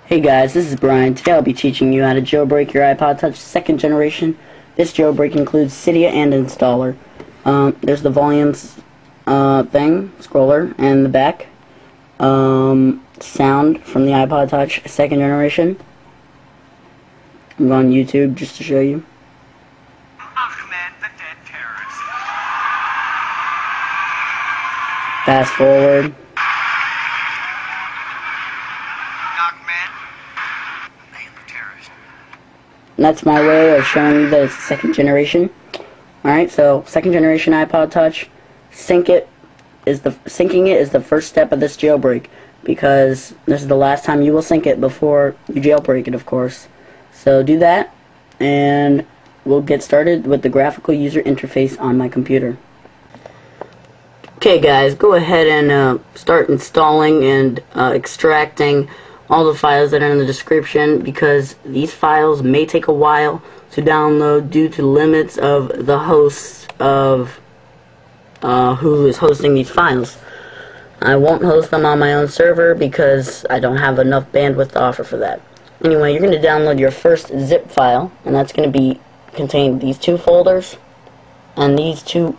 Hey guys, this is Brian. Today I'll be teaching you how to jailbreak your iPod Touch 2nd generation. This jailbreak includes Cydia and installer. There's the volumes thing, scroller, and the back. Sound from the iPod Touch 2nd generation. I'm on YouTube just to show you. Ahmed, the dead terrorist. Fast forward. Ahmed, I am the terrorist. And that's my way of showing you that it's 2nd generation. Alright, so 2nd generation iPod Touch. Syncing it is the first step of this jailbreak, because this is the last time you will sync it before you jailbreak it, of course. So do that, and we'll get started with the graphical user interface on my computer. Okay guys, go ahead and start installing and extracting all the files that are in the description, because these files may take a while to download due to limits of the hosts of who is hosting these files. I won't host them on my own server because I don't have enough bandwidth to offer for that. Anyway, you're going to download your first zip file, and that's going to contain these two folders, and these two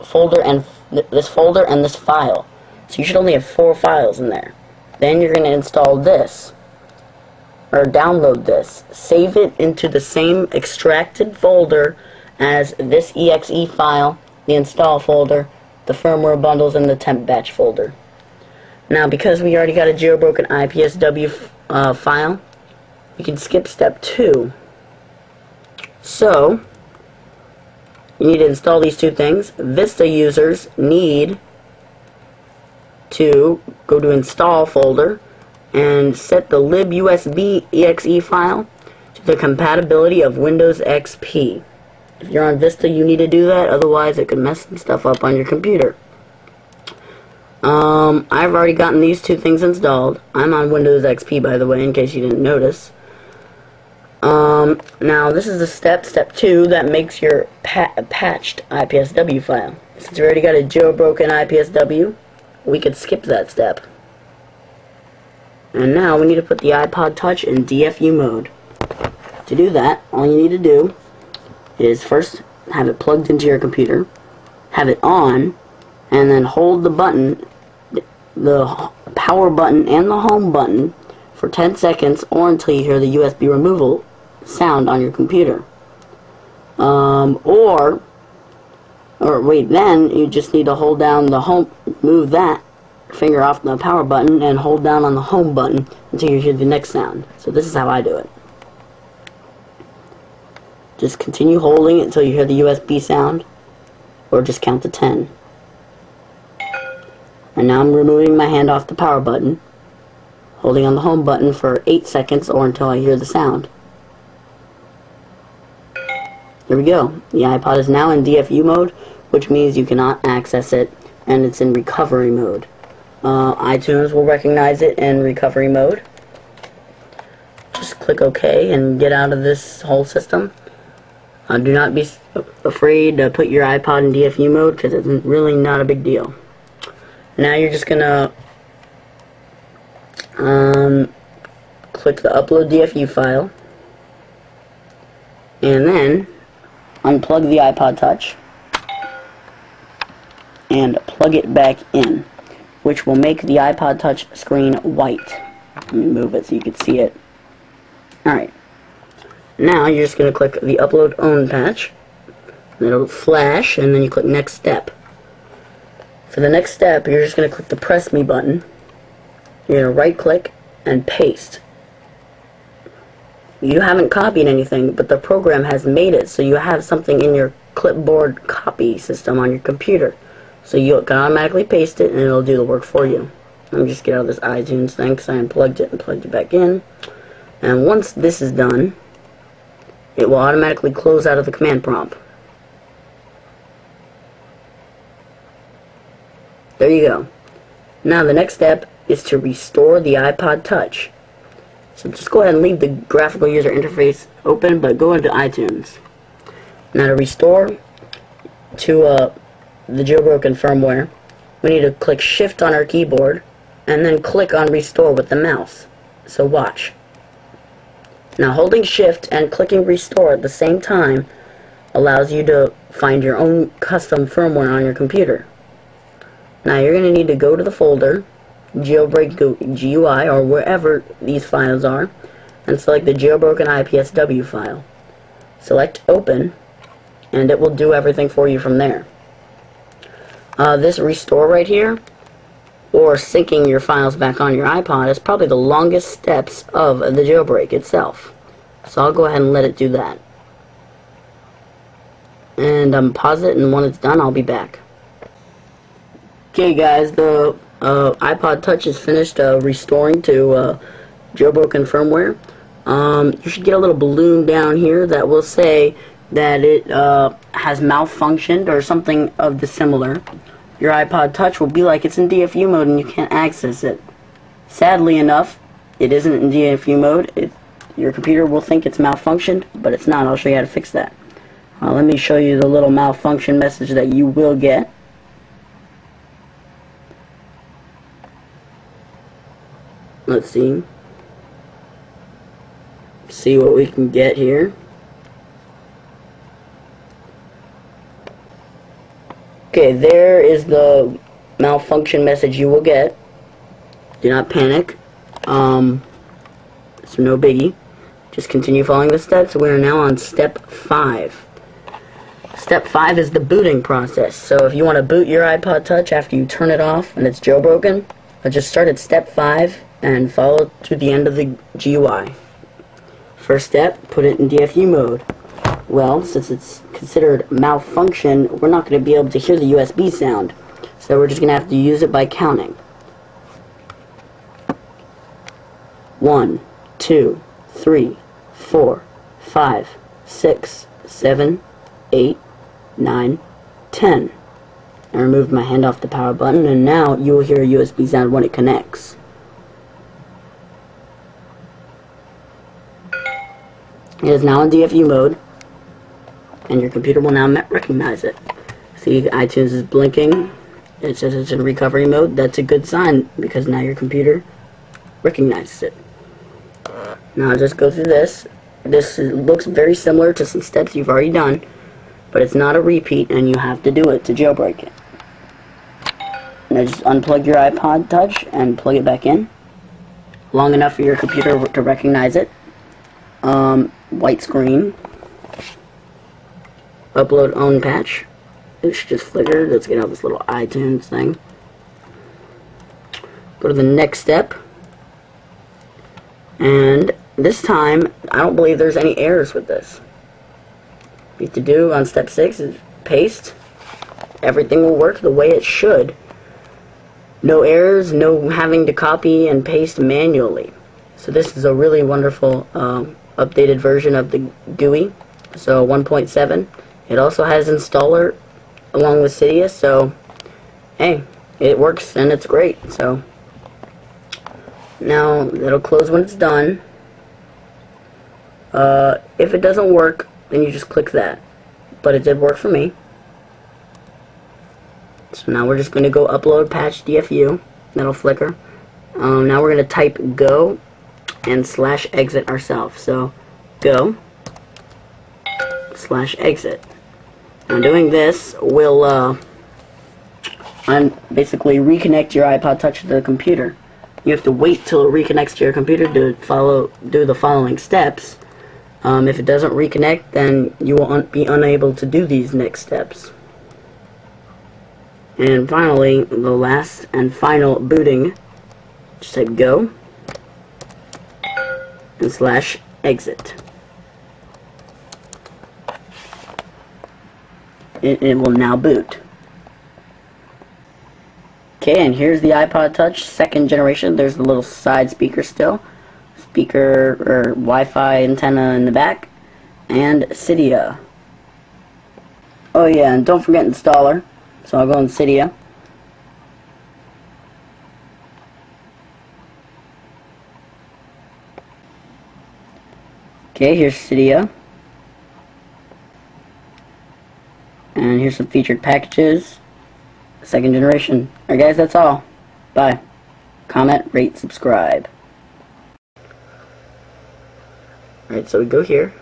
folder, and this folder and this file. So you should only have 4 files in there. Then you're going to install this, or download this. Save it into the same extracted folder as this exe file, the install folder, the firmware bundles, and the temp batch folder. Now, because we already got a jailbroken IPSW file, you can skip step 2. So, you need to install these two things. Vista users need to go to install folder and set the libusb exe file to the compatibility of Windows XP. If you're on Vista, you need to do that, otherwise it could mess some stuff up on your computer. I've already gotten these two things installed. I'm on Windows XP, by the way, in case you didn't notice. Now this is the step 2, that makes your patched IPSW file. Since we already got a jailbroken IPSW, we could skip that step. And now we need to put the iPod Touch in DFU mode. To do that, all you need to do is first have it plugged into your computer, have it on, and then hold the button, the power button and the home button, for 10 seconds or until you hear the USB removal sound on your computer. Then you just need to hold down the home, move that finger off the power button and hold down on the home button until you hear the next sound. So this is how I do it. Just continue holding it until you hear the USB sound, or just count to 10. And now I'm removing my hand off the power button, holding on the home button for 8 seconds or until I hear the sound. There we go. The iPod is now in DFU mode, which means you cannot access it, and it's in recovery mode. iTunes will recognize it in recovery mode. Just click OK and get out of this whole system. Do not be afraid to put your iPod in DFU mode, because it's really not a big deal. Now you're just gonna click the upload DFU file, and then unplug the iPod Touch and plug it back in, which will make the iPod Touch screen white. Let me move it so you can see it. Alright. Now you're just going to click the upload own patch, and it'll flash, and then you click next step. For the next step, you're just going to click the press me button. You're going to right click and paste. You haven't copied anything, but the program has made it so you have something in your clipboard copy system on your computer. So you can automatically paste it and it'll do the work for you. Let me just get out of this iTunes thing because I unplugged it and plugged it back in. And once this is done, it will automatically close out of the command prompt. There you go. Now the next step is to restore the iPod Touch. So just go ahead and leave the graphical user interface open, but go into iTunes. Now to restore to the jailbroken firmware, we need to click Shift on our keyboard and then click on Restore with the mouse. So watch. Now holding shift and clicking restore at the same time allows you to find your own custom firmware on your computer. Now you're going to need to go to the folder, jailbreak GUI, or wherever these files are, and select the jailbroken IPSW file. Select open, and it will do everything for you from there. This restore right here, or syncing your files back on your iPod, is probably the longest steps of the jailbreak itself. So I'll go ahead and let it do that. And pause it, and when it's done, I'll be back. Okay guys, the iPod Touch is finished restoring to jailbroken firmware. You should get a little balloon down here that will say that it has malfunctioned or something of the similar. Your iPod Touch will be like it's in DFU mode and you can't access it. Sadly enough, it isn't in DFU mode. Your computer will think it's malfunctioned, but it's not. I'll show you how to fix that. Let me show you the little malfunction message that you will get. Let's see what we can get here. Okay, there is the malfunction message you will get. Do not panic. It's no biggie. Just continue following the steps. We are now on step 5. Step 5 is the booting process. So if you want to boot your iPod Touch after you turn it off and it's jailbroken, just start at step 5 and follow to the end of the GUI. First step, put it in DFU mode. Well, since it's considered malfunction, we're not going to be able to hear the USB sound. So we're just going to have to use it by counting. 1, 2, 3, 4, 5, 6, 7, 8, 9, 10. I removed my hand off the power button, and now you will hear a USB sound when it connects. It is now in DFU mode, and your computer will now recognize it. See, iTunes is blinking. It says it's in recovery mode. That's a good sign, because now your computer recognizes it. Now I'll just go through this. This looks very similar to some steps you've already done, but it's not a repeat, and you have to do it to jailbreak it. Now just unplug your iPod Touch and plug it back in, long enough for your computer to recognize it. White screen. Upload own patch. It should just flicker. Let's get out this little iTunes thing. Go to the next step. And this time, I don't believe there's any errors with this. What you have to do on step 6 is paste. Everything will work the way it should. No errors, no having to copy and paste manually. So this is a really wonderful updated version of the GUI. So 1.7. It also has installer along with Cydia, so hey, it works and it's great. So now it'll close when it's done. If it doesn't work, then you just click that. But it did work for me. So now we're just going to go upload patch DFU. That'll flicker. Now we're going to type go and /exit ourselves. So go /exit. Now doing this will basically reconnect your iPod Touch to the computer. You have to wait till it reconnects to your computer to do the following steps. If it doesn't reconnect, then you will be unable to do these next steps. And finally, the last and final booting, just type go and /exit. It will now boot. Okay, and here's the iPod Touch 2nd generation. There's the little side speaker still. Speaker or Wi-Fi antenna in the back. And Cydia. Oh yeah, and don't forget installer. So I'll go in Cydia. Okay, here's Cydia. And here's some featured packages. 2nd generation. Alright guys, that's all. Bye. Comment, rate, subscribe. Alright, so we go here.